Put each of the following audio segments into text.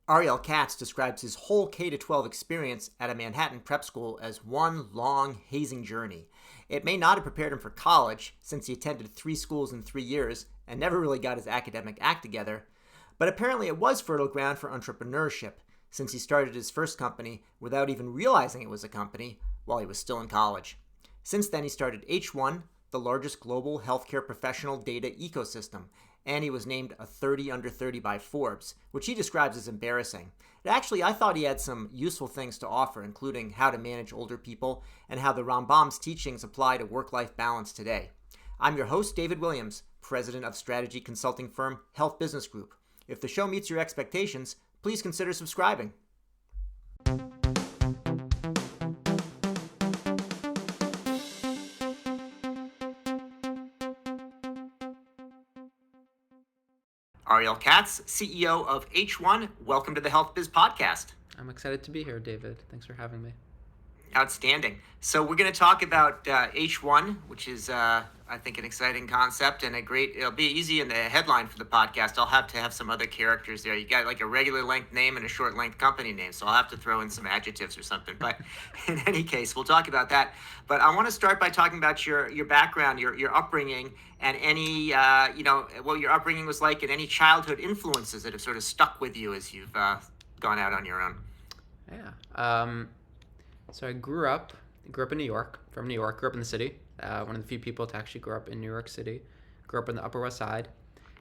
Ariel Katz describes his whole K-12 experience at a Manhattan prep school as one long hazing journey. It may not have prepared him for college, since he attended 3 schools in 3 years and never really got his academic act together, but apparently it was fertile ground for entrepreneurship, since he started his first company without even realizing it was a company while he was still in college. Since then, he started H1, the largest global healthcare professional data ecosystem, and he was named a 30 under 30 by Forbes, which he describes as embarrassing. Actually, I thought he had some useful things to offer, including how to manage older people and how the Rambam's teachings apply to work-life balance today. I'm your host, David Williams, president of strategy consulting firm HealthBiz Group. If the show meets your expectations, please consider subscribing. Ariel Katz, CEO of H1. Welcome to the HealthBiz podcast. I'm excited to be here, David. Thanks for having me. Outstanding. So we're going to talk about H1, which is, I think, an exciting concept and it'll be easy in the headline for the podcast. I'll have to have some other characters there. You got like a regular length name and a short length company name, so I'll have to throw in some adjectives or something. But in any case, we'll talk about that. But I want to start by talking about your background, your upbringing, and any, what your upbringing was like and any childhood influences that have sort of stuck with you as you've gone out on your own. Yeah. So I grew up in New York, from New York, grew up in the city. One of the few people to actually grow up in New York City. Grew up in the Upper West Side.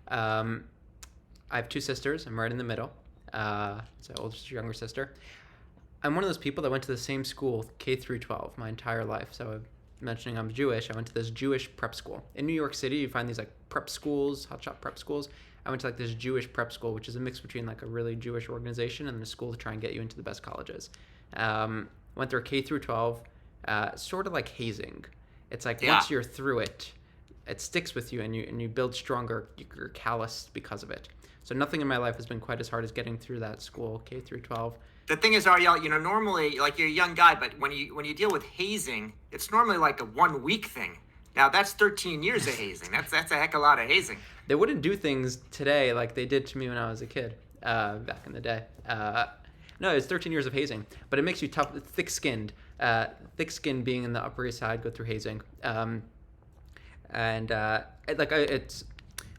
I have 2 sisters. I'm right in the middle. So older sister, younger sister. I'm one of those people that went to the same school, K through 12, my entire life. So mentioning I'm Jewish, I went to this Jewish prep school. In New York City, you find these like prep schools, hotshot prep schools. I went to like this Jewish prep school, which is a mix between like a really Jewish organization and a school to try and get you into the best colleges. Went through K through 12, sort of like hazing. It's like once you're through it, it sticks with you and you build stronger. You're calloused because of it. So nothing in my life has been quite as hard as getting through that school, K through 12. The thing is, Ariel, normally, like you're a young guy, but when you deal with hazing, it's normally like a 1-week thing. Now that's 13 years of hazing. That's a heck of a lot of hazing. They wouldn't do things today like they did to me when I was a kid, back in the day. No, it's 13 years of hazing, but it makes you tough, thick-skinned. Thick-skinned being in the Upper East Side, go through hazing. It's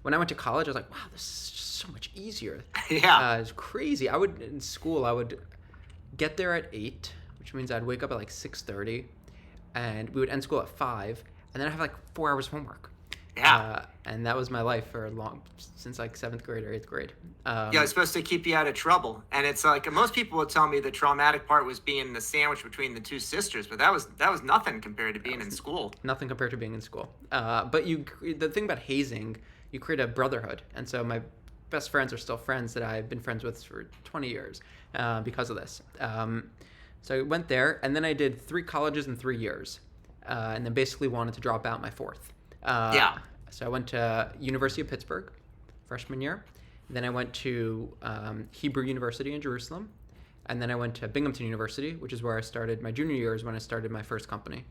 when I went to college, I was like, wow, this is just so much easier. Yeah. It's crazy. In school, I would get there at 8, which means I'd wake up at like 6:30, and we would end school at 5, and then I have like 4 hours of homework. Yeah. And that was my life for since like 7th grade or 8th grade. It's supposed to keep you out of trouble. And it's like, most people would tell me the traumatic part was being the sandwich between the 2 sisters, but that was nothing compared to being in school. Nothing compared to being in school. But the thing about hazing, you create a brotherhood. And so my best friends are still friends that I've been friends with for 20 years because of this. So I went there, and then I did 3 colleges in 3 years, and then basically wanted to drop out my 4th. So I went to University of Pittsburgh, freshman year. Then I went to Hebrew University in Jerusalem. And then I went to Binghamton University, which is where I started my junior year, is when I started my first company.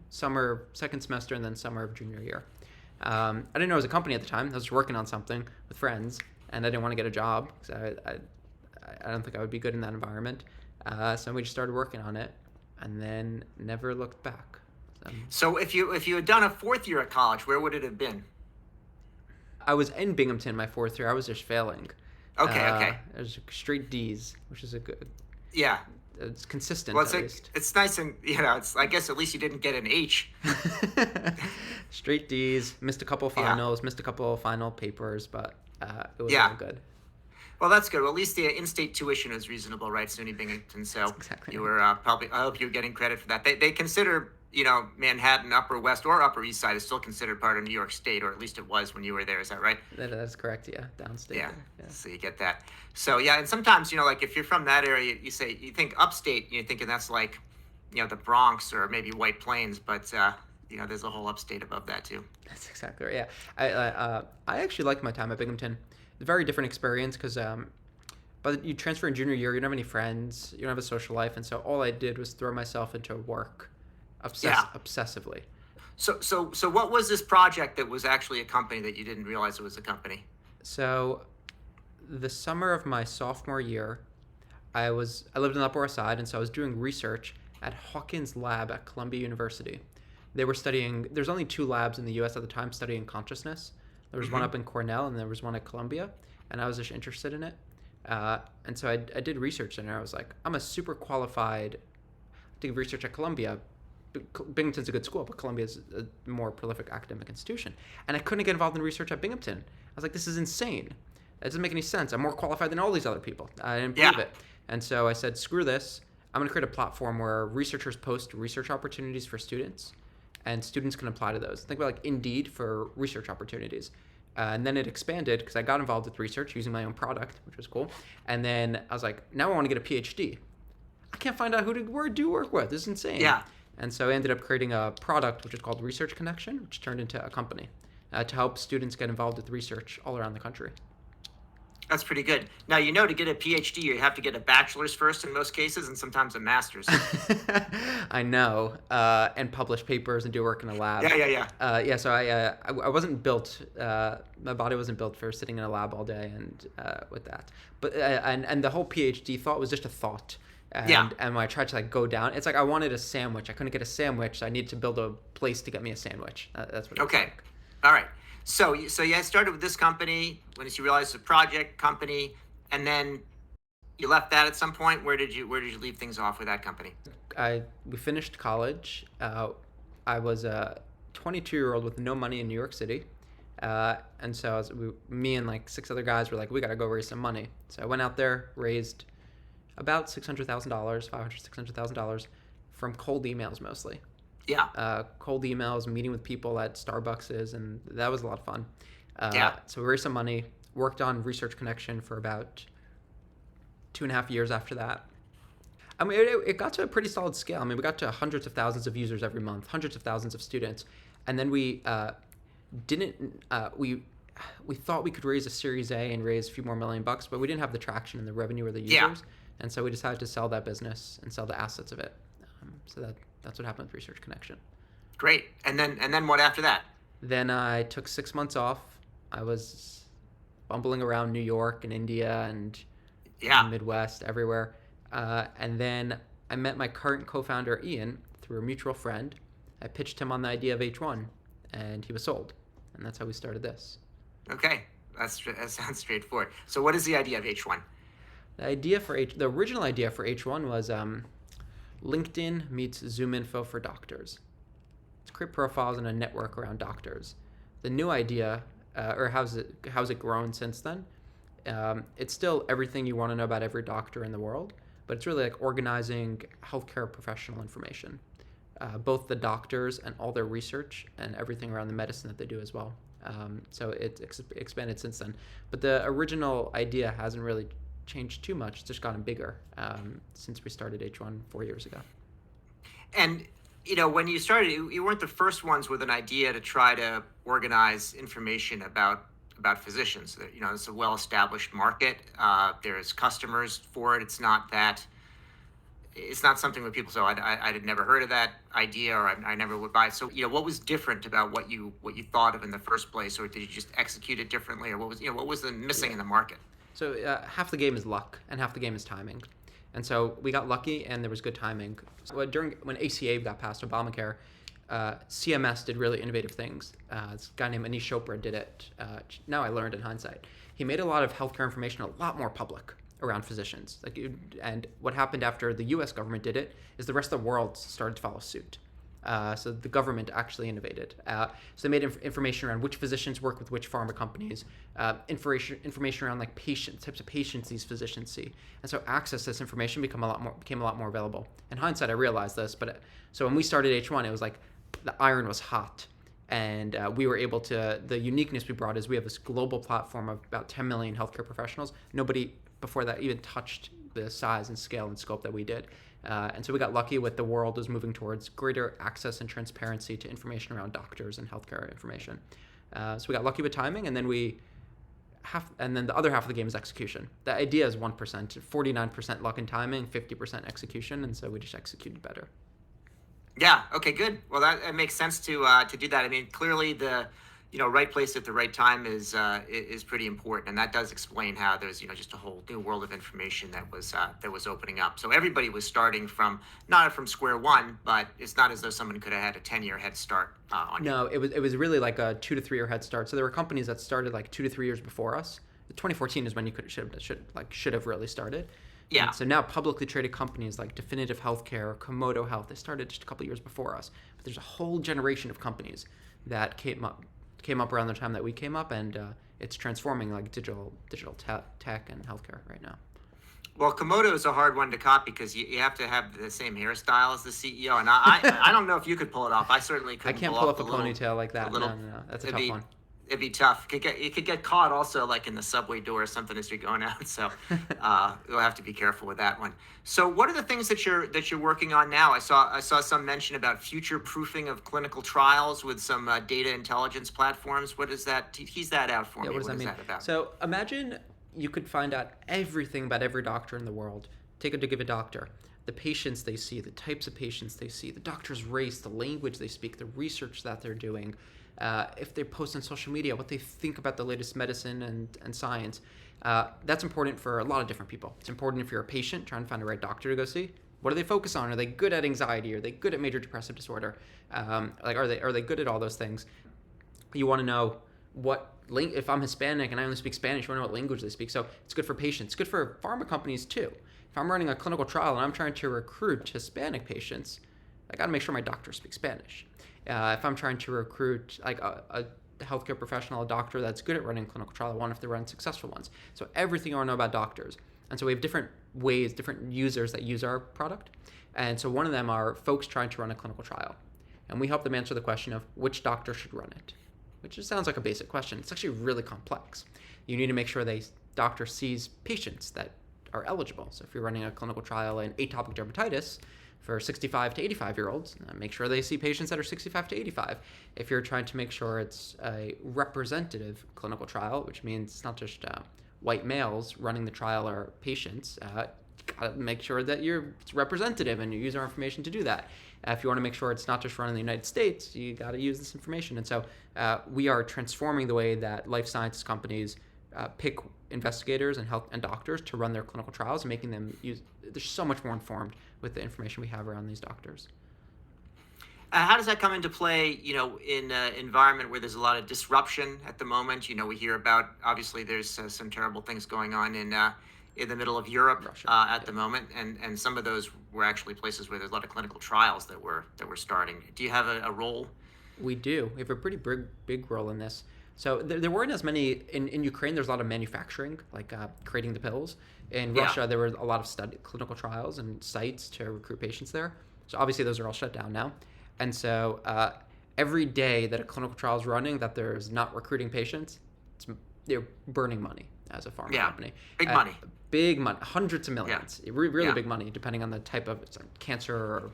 Summer, second semester, and then summer of junior year. I didn't know it was a company at the time. I was just working on something with friends, and I didn't want to get a job because I don't think I would be good in that environment. So we just started working on it, and then never looked back. So if you had done a 4th year at college, where would it have been? I was in Binghamton my 4th year. I was just failing. Okay. It was straight D's, which is a good. Yeah. It's consistent. Well, at least. It's nice, and I guess at least you didn't get an H. Straight D's. Missed a couple finals. Missed a couple final papers, but it was all good. Well, that's good. Well, at least the in-state tuition is reasonable, right, SUNY Binghamton? So exactly you were probably. I hope you're getting credit for that. They consider, Manhattan, Upper West or Upper East Side is still considered part of New York State, or at least it was when you were there. Is that right? That's correct. Yeah, downstate. Yeah. Yeah. So you get that. So and sometimes like if you're from that area, you think upstate, you're thinking that's like, the Bronx or maybe White Plains, but there's a whole upstate above that too. That's exactly right. Yeah, I actually liked my time at Binghamton. It's a very different experience because but you transfer in junior year, you don't have any friends, you don't have a social life, and so all I did was throw myself into work obsessively. So what was this project that was actually a company that you didn't realize it was a company? So the summer of my sophomore year, I lived in the Upper West Side, and so I was doing research at Hawkins Lab at Columbia University. They were studying. There's only two labs in the U.S. at the time studying consciousness. There was one up in Cornell, and there was one at Columbia, and I was just interested in it. And so I did research in it. I was like, I'm a super qualified to give research at Columbia. Binghamton's a good school, but Columbia's a more prolific academic institution. And I couldn't get involved in research at Binghamton. I was like, this is insane. That doesn't make any sense. I'm more qualified than all these other people. I didn't believe it. And so I said, screw this. I'm going to create a platform where researchers post research opportunities for students, and students can apply to those. Think about like Indeed for research opportunities. And then it expanded because I got involved with research using my own product, which was cool. And then I was like, now I want to get a PhD. I can't find out who to do work with. This is insane. Yeah. And so I ended up creating a product which is called Research Connection, which turned into a company to help students get involved with research all around the country. That's pretty good. Now, to get a PhD, you have to get a bachelor's first in most cases, and sometimes a master's. I know, and publish papers and do work in a lab. Yeah. So I wasn't built. My body wasn't built for sitting in a lab all day and with that. But and the whole PhD thought was just a thought. And when I tried to like go down, it's like I wanted a sandwich. I couldn't get a sandwich. So I needed to build a place to get me a sandwich. That's what. Okay. Like. All right. So you started with this company when you realized it's a project company, and then you left that at some point. Where did you leave things off with that company? We finished college. I was a 22-year-old with no money in New York City, and so me and like 6 other guys were like, we gotta go raise some money. So I went out there, raised about $600,000, $600,000 from cold emails mostly. Yeah. Cold emails, meeting with people at Starbucks, and that was a lot of fun. So we raised some money, worked on Research Connection for about 2.5 years after that. I mean, it got to a pretty solid scale. I mean, we got to hundreds of thousands of users every month, hundreds of thousands of students. And then we we thought we could raise a Series A and raise a few more $1 million, but we didn't have the traction and the revenue or the users. Yeah. And so we decided to sell that business and sell the assets of it. So that's what happened with Research Connection. Great. And then what after that? Then I took 6 months off. I was bumbling around New York and India and the Midwest, everywhere. And then I met my current co-founder, Ian, through a mutual friend. I pitched him on the idea of H1, and he was sold. And that's how we started this. Okay. That sounds straightforward. So what is the idea of H1? The original idea for H1 was LinkedIn meets ZoomInfo for doctors. It's create profiles and a network around doctors. The new idea, or how's it grown since then? It's still everything you want to know about every doctor in the world, but it's really like organizing healthcare professional information, both the doctors and all their research and everything around the medicine that they do as well. So it's expanded since then. But the original idea hasn't really changed too much. It's just gotten bigger since we started H1 4 years ago. And when you started, you weren't the first ones with an idea to try to organize information about physicians. It's a well-established market. There's customers for it. It's not something where people say, I had never heard of that idea, or I never would buy it. So, what was different about what you thought of in the first place, or did you just execute it differently, or what was the missing in the market? So half the game is luck and half the game is timing. And so we got lucky and there was good timing. So when ACA got passed, Obamacare, CMS did really innovative things. This guy named Anish Chopra did it. Now I learned in hindsight. He made a lot of healthcare information a lot more public around physicians. And what happened after the US government did it is the rest of the world started to follow suit. So the government actually innovated. So they made information around which physicians work with which pharma companies, information around like types of patients these physicians see. And so access to this information became a lot more available. In hindsight, I realized this, so when we started H1, it was like the iron was hot. And we were able to, the uniqueness we brought is we have this global platform of about 10 million healthcare professionals. Nobody before that even touched the size and scale and scope that we did. And so we got lucky with the world was moving towards greater access and transparency to information around doctors and healthcare information. So we got lucky with timing, and then and then the other half of the game is execution. The idea is 1%, 49% luck and timing, 50% execution, and so we just executed better. Yeah. Okay. Good. Well, that makes sense to do that. I mean, clearly right place at the right time is pretty important, and that does explain how there's just a whole new world of information that was opening up. So everybody was starting from not from square one, but it's not as though someone could have had a 10-year head start on you. No, it was really like a 2 to 3 year head start. So there were companies that started like 2 to 3 years before us. 2014 is when you should have really started. Yeah. And so now publicly traded companies like Definitive Healthcare, Komodo Health, they started just a couple years before us. But there's a whole generation of companies that came up around the time that we came up, and it's transforming like digital tech and healthcare right now. Well, Komodo is a hard one to copy because you have to have the same hairstyle as the CEO, and I don't know if you could pull it off. I certainly couldn't. I can't pull up a ponytail like that. No, that's a tough one. It'd be tough. It could get caught also, like in the subway door or something as you're going out. So you'll have to be careful with that one. So what are the things that you're working on now? I saw some mention about future proofing of clinical trials with some data intelligence platforms. What is that? Tease that out for me. What does that mean? That about? So imagine you could find out everything about every doctor in the world. Take a doctor. The patients they see, the types of patients they see, the doctor's race, the language they speak, the research that they're doing. If they post on social media, what they think about the latest medicine and science. That's important for a lot of different people. It's important if you're a patient trying to find the right doctor to go see. What do they focus on? Are they good at anxiety? Are they good at major depressive disorder? Are they good at all those things? You want to know if I'm Hispanic and I only speak Spanish, you want to know what language they speak. So it's good for patients. It's good for pharma companies too. If I'm running a clinical trial and I'm trying to recruit Hispanic patients, I got to make sure my doctor speaks Spanish. If I'm trying to recruit like a healthcare professional, a doctor that's good at running clinical trial, I want if they run successful ones. So everything I want to know about doctors. And so we have different ways, different users that use our product. And so one of them are folks trying to run a clinical trial. And we help them answer the question of which doctor should run it, which just sounds like a basic question. It's actually really complex. You need to make sure doctor sees patients that are eligible. So if you're running a clinical trial in atopic dermatitis, for 65 to 85-year-olds, make sure they see patients that are 65 to 85. If you're trying to make sure it's a representative clinical trial, which means it's not just white males running the trial or patients, you gotta make sure that it's representative and you use our information to do that. If you want to make sure it's not just run in the United States, you got to use this information. And so we are transforming the way that life sciences companies pick investigators and health and doctors to run their clinical trials and making them they're so much more informed with the information we have around these doctors. How does that come into play, in an environment where there's a lot of disruption at the moment? We hear about, obviously, there's some terrible things going on in the middle of Europe at the moment, and some of those were actually places where there's a lot of clinical trials that were starting. Do you have a role? We do. We have a pretty big role in this. So there weren't as many in Ukraine. There's a lot of manufacturing, like creating the pills. In Russia, there were a lot of clinical trials and sites to recruit patients there. So obviously, those are all shut down now. And so every day that a clinical trial is running that there's not recruiting patients, they're burning money as a pharma company. Big money, hundreds of millions. Really big money, depending on the type of cancer or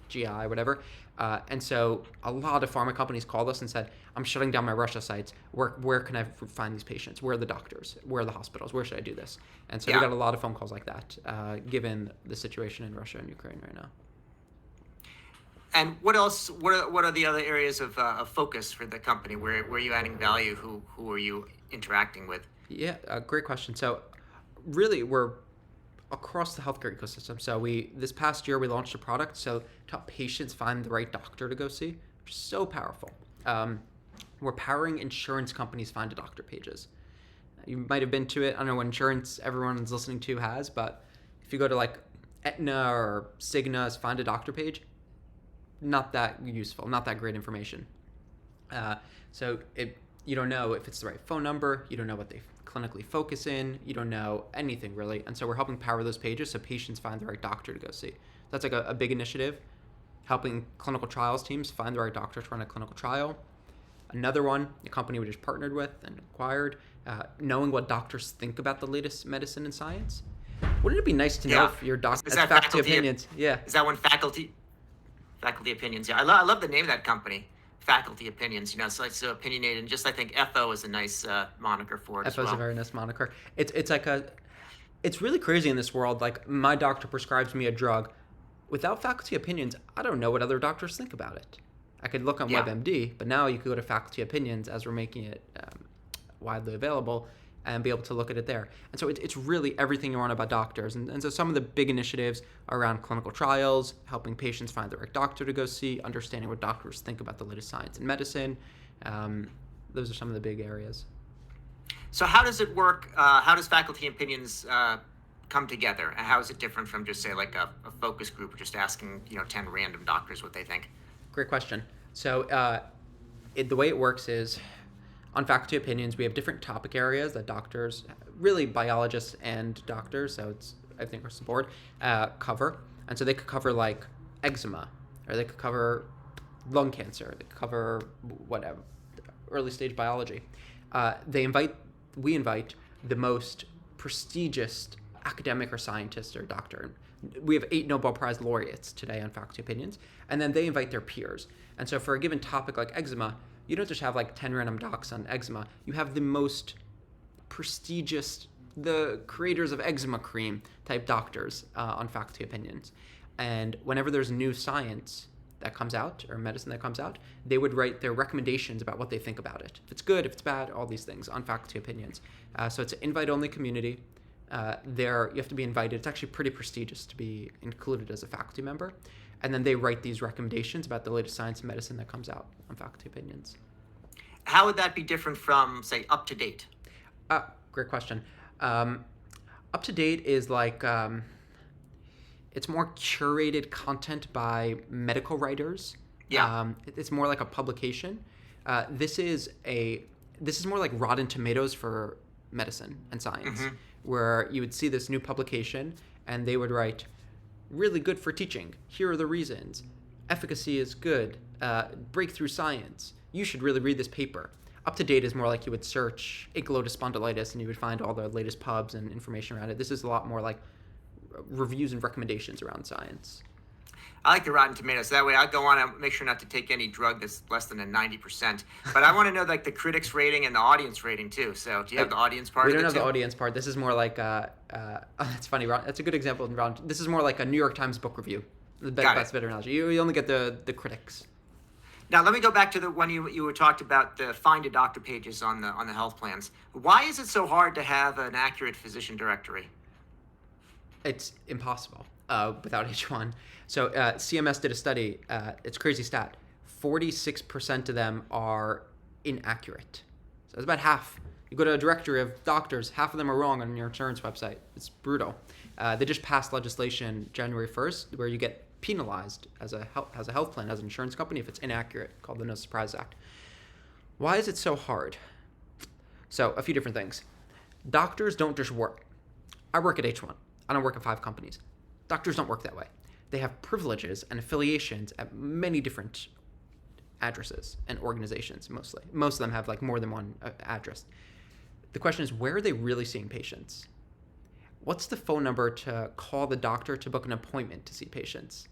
GI, whatever. And so a lot of pharma companies called us and said, I'm shutting down my Russia sites. Where can I find these patients? Where are the doctors? Where are the hospitals? Where should I do this? And so we got a lot of phone calls like that, given the situation in Russia and Ukraine right now. And what else? What are the other areas of focus for the company? Where are you adding value? Who are you interacting with? Yeah, great question. So really, we're across the healthcare ecosystem. So this past year we launched a product to help patients find the right doctor to go see, which is so powerful. We're powering insurance companies find a doctor pages. You might have been to it. I don't know what insurance everyone's listening to has, but if you go to like Aetna or Cigna's find a doctor page, not that useful, not that great information. So you don't know if it's the right phone number, you don't know what they clinically focus in, you don't know anything really. And so we're helping power those pages so patients find the right doctor to go see. That's like a big initiative, helping clinical trials teams find the right doctor to run a clinical trial. Another one, a company we just partnered with and acquired, knowing what doctors think about the latest medicine and science. Wouldn't it be nice to know if your doctor has faculty opinions? Is that one faculty opinions? Yeah, I love the name of that company. Faculty opinions, so it's so opinionated, and just I think FO is a nice moniker for it. FO is a very nice moniker. It's really crazy in this world. Like my doctor prescribes me a drug, without faculty opinions, I don't know what other doctors think about it. I could look on WebMD, but now you could go to faculty opinions as we're making it widely available and be able to look at it there. And so it's really everything you want about doctors. And so some of the big initiatives are around clinical trials, helping patients find the right doctor to go see, understanding what doctors think about the latest science in medicine. Those are some of the big areas. So how does it work? How does faculty opinions come together? And how is it different from just, say, like a focus group, just asking 10 random doctors what they think? Great question. So the way it works is, on faculty opinions, we have different topic areas that doctors, really biologists and doctors, so it's, I think, across the board, cover. And so they could cover like eczema, or they could cover lung cancer, they could cover whatever, early stage biology. We invite the most prestigious academic or scientist or doctor. We have 8 Nobel Prize laureates today on faculty opinions, and then they invite their peers. And so for a given topic like eczema, you don't just have like 10 random docs on eczema. You have the most prestigious, the creators of eczema cream type doctors on faculty opinions. And whenever there's new science that comes out, or medicine that comes out, they would write their recommendations about what they think about it. If it's good, if it's bad, all these things on faculty opinions. So it's an invite-only community. You have to be invited. It's actually pretty prestigious to be included as a faculty member. And then they write these recommendations about the latest science and medicine that comes out on faculty opinions. How would that be different from, say, Up to Date? Great question. Up to Date is like, it's more curated content by medical writers. Yeah. It's more like a publication. This is more like Rotten Tomatoes for medicine and science, where you would see this new publication and they would write, really good for teaching. Here are the reasons. Efficacy is good. Breakthrough science. You should really read this paper. Up to Date is more like you would search ankylosing spondylitis and you would find all the latest pubs and information around it. This is a lot more like reviews and recommendations around science. I like the Rotten Tomatoes. That way I go on and make sure not to take any drug that's less than a 90%. But I want to know like the critics rating and the audience rating too. So do you have the audience part of it? We don't have too? the audience part. This is more like, that's funny. That's a good example. This is more like a New York Times book review. That's better analogy. You only get the critics. Now let me go back to the when you were talked about the Find a Doctor pages on the health plans. Why is it so hard to have an accurate physician directory? It's impossible without H1. So CMS did a study. It's a crazy stat. 46% of them are inaccurate. So it's about half. You go to a directory of doctors, half of them are wrong on your insurance website. It's brutal. They just passed legislation January 1st where you get penalized as a health plan, as an insurance company, if it's inaccurate, called the No Surprise Act. Why is it so hard? So a few different things. Doctors don't just work. I work at H1. I don't work at 5 companies. Doctors don't work that way. They have privileges and affiliations at many different addresses and organizations, mostly. Most of them have like more than one address. The question is, where are they really seeing patients? What's the phone number to call the doctor to book an appointment to see patients?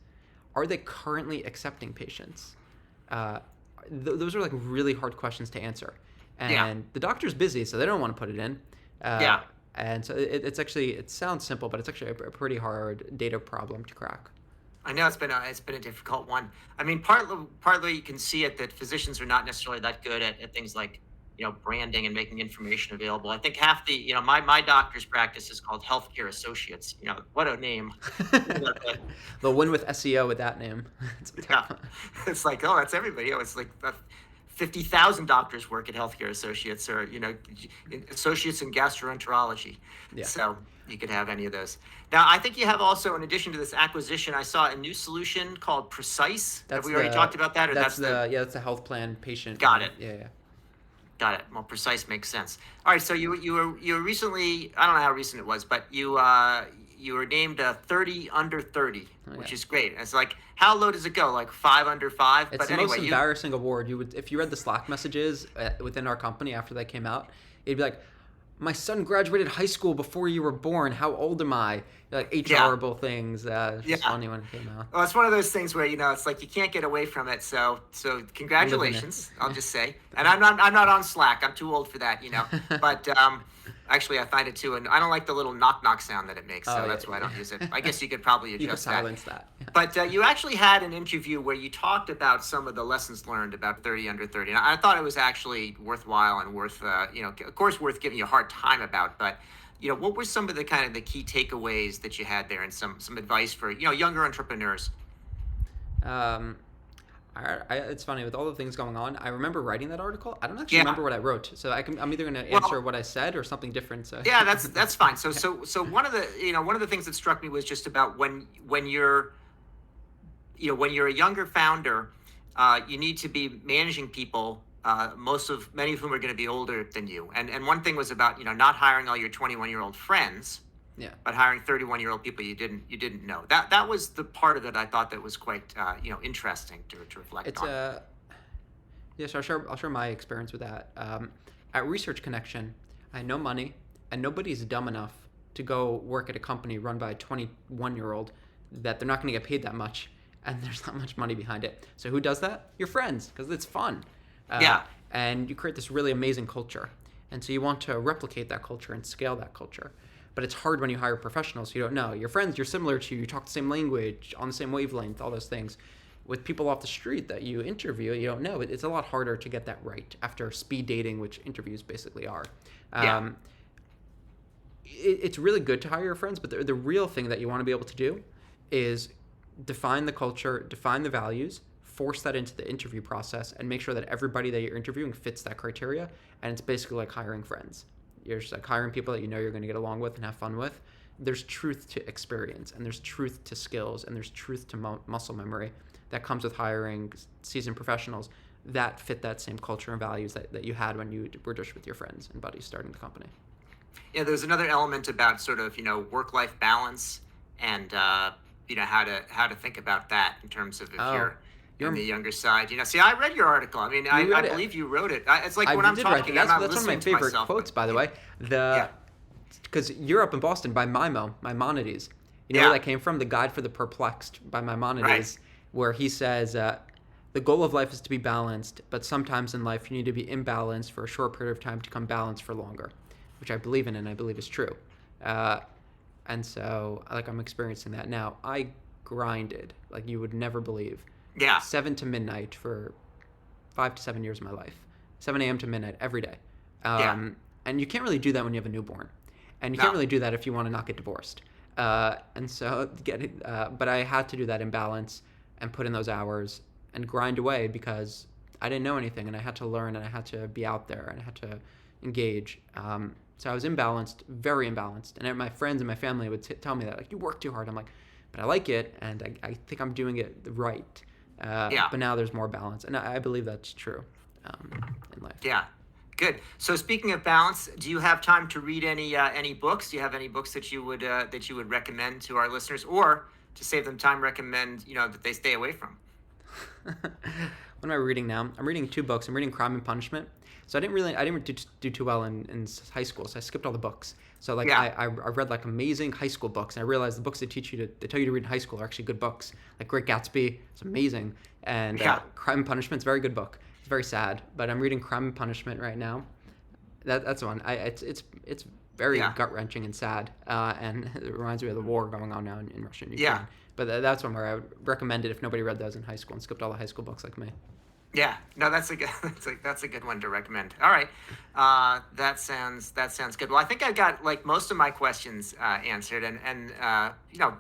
Are they currently accepting patients? Those are like really hard questions to answer. And the doctor's busy, so they don't want to put it in. And so it sounds simple, but it's actually a pretty hard data problem to crack. I know it's been a difficult one. I mean, partly you can see it that physicians are not necessarily that good at things like branding and making information available. I think half the my doctor's practice is called Healthcare Associates. What a name. They'll win with SEO with that name. It's like, oh, that's everybody. It's like 50,000 doctors work at Healthcare Associates, or associates in gastroenterology. Yeah. So you could have any of those. Now, I think you have also, in addition to this acquisition, I saw a new solution called Precise. Have we already talked about that? Or that's the health plan patient. Got it. Yeah. Got it. Well, Precise makes sense. All right. So you were recently, I don't know how recent it was, but you were named 30 under 30, which is great. It's like, how low does it go? Like 5 under 5? It's the most embarrassing award. If you read the Slack messages within our company after that came out, it'd be like, my son graduated high school before you were born. How old am I? Like HR-able things. It's just funny when it came out. Well, it's one of those things where it's like you can't get away from it. So congratulations, I'll just say. And I'm not on Slack. I'm too old for that, But Actually, I find it too, and I don't like the little knock knock sound that it makes, so Oh, that's yeah, why I don't yeah. use it. I guess you could probably You can adjust that. silence that. Yeah. But you actually had an interview where you talked about some of the lessons learned about 30 under 30. And I thought it was actually worthwhile and worth, of course, worth giving you a hard time about. But, what were some of the kind of the key takeaways that you had there, and some advice for, younger entrepreneurs? Um, it's funny with all the things going on. I remember writing that article. I don't actually Yeah. remember what I wrote, so I'm either going to Well, answer what I said or something different. So yeah, that's fine. So one of the things that struck me was just about when you're a younger founder, you need to be managing people. Many of whom are going to be older than you. And one thing was about not hiring all your 21-year-old friends, yeah, but hiring 31-year-old people you didn't know. That was the part of it I thought that was quite interesting to reflect it's on. yeah. So I'll share my experience with that. At Research Connection, I had no money, and nobody's dumb enough to go work at a company run by a 21-year-old that they're not going to get paid that much, and there's not much money behind it. So who does that? Your friends, because it's fun. Yeah. And you create this really amazing culture. And so you want to replicate that culture and scale that culture. But it's hard when you hire professionals. You don't know. Your friends, you're similar to, you talk the same language, on the same wavelength, all those things. With people off the street that you interview, you don't know. It's a lot harder to get that right after speed dating, which interviews basically are. Yeah. It's really good to hire your friends, but the real thing that you want to be able to do is define the culture, define the values, force that into the interview process, and make sure that everybody that you're interviewing fits that criteria. And it's basically like hiring friends. You're just like hiring people that you know you're going to get along with and have fun with. There's truth to experience, and there's truth to skills, and there's truth to muscle memory that comes with hiring seasoned professionals that fit that same culture and values that you had when you were just with your friends and buddies starting the company. Yeah, there's another element about sort of work-life balance, and how to think about that in terms of if you're on the younger side. See, I read your article. I mean, I believe you wrote it. It's like when I'm talking, I'm not that's one of my listening to favorite myself. quotes, by the way. Because you're up in Boston by Maimonides. You know Yeah. where that came from? The Guide for the Perplexed by Maimonides, Right. where he says, the goal of life is to be balanced, but sometimes in life you need to be imbalanced for a short period of time to become balanced for longer, which I believe in and I believe is true. And so, I'm experiencing that now. I grinded like you would never believe. Yeah. 7 to midnight for 5 to 7 years of my life. 7 a.m. to midnight every day. And you can't really do that when you have a newborn. And you can't really do that if you want to not get divorced. But I had to do that in balance and put in those hours and grind away because I didn't know anything and I had to learn and I had to be out there and I had to engage. So I was imbalanced, very imbalanced. And my friends and my family would tell me that, like, you work too hard. I'm like, but I like it and I think I'm doing it right. But now there's more balance. And I believe that's true in life. Yeah. Good. So speaking of balance, do you have time to read any books? Do you have any books that you would recommend to our listeners, or to save them time, recommend that they stay away from? What am I reading now? I'm reading 2 books. I'm reading Crime and Punishment. So I didn't do too well in high school, so I skipped all the books. So I read amazing high school books, and I realized the books they tell you to read in high school are actually good books. Like Great Gatsby, it's amazing, and Crime and Punishment is a very good book. It's very sad, but I'm reading Crime and Punishment right now. That's the one. It's very gut wrenching and sad, and it reminds me of the war going on now in Russia and Ukraine. Yeah. But that's one where I would recommend it if nobody read those in high school and skipped all the high school books like me. Yeah, no, that's a good one to recommend. All right, that sounds good. Well, I think I got most of my questions answered, and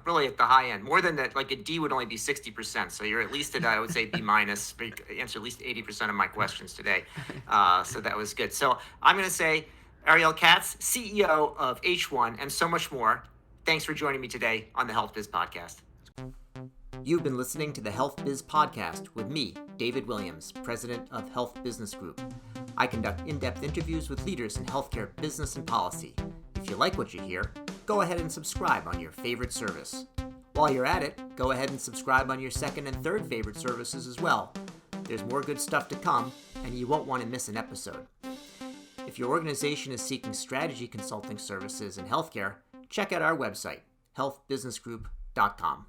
really at the high end, more than that. Like a D would only be 60%, so you're at least at, I would say, B minus. You answered at least 80% of my questions today, so that was good. So I'm going to say, Ariel Katz, CEO of H1, and so much more. Thanks for joining me today on the HealthBiz podcast. You've been listening to the HealthBiz podcast with me, David Williams, president of Health Business Group. I conduct in-depth interviews with leaders in healthcare business and policy. If you like what you hear, go ahead and subscribe on your favorite service. While you're at it, go ahead and subscribe on your second and third favorite services as well. There's more good stuff to come, and you won't want to miss an episode. If your organization is seeking strategy consulting services in healthcare, check out our website, healthbusinessgroup.com.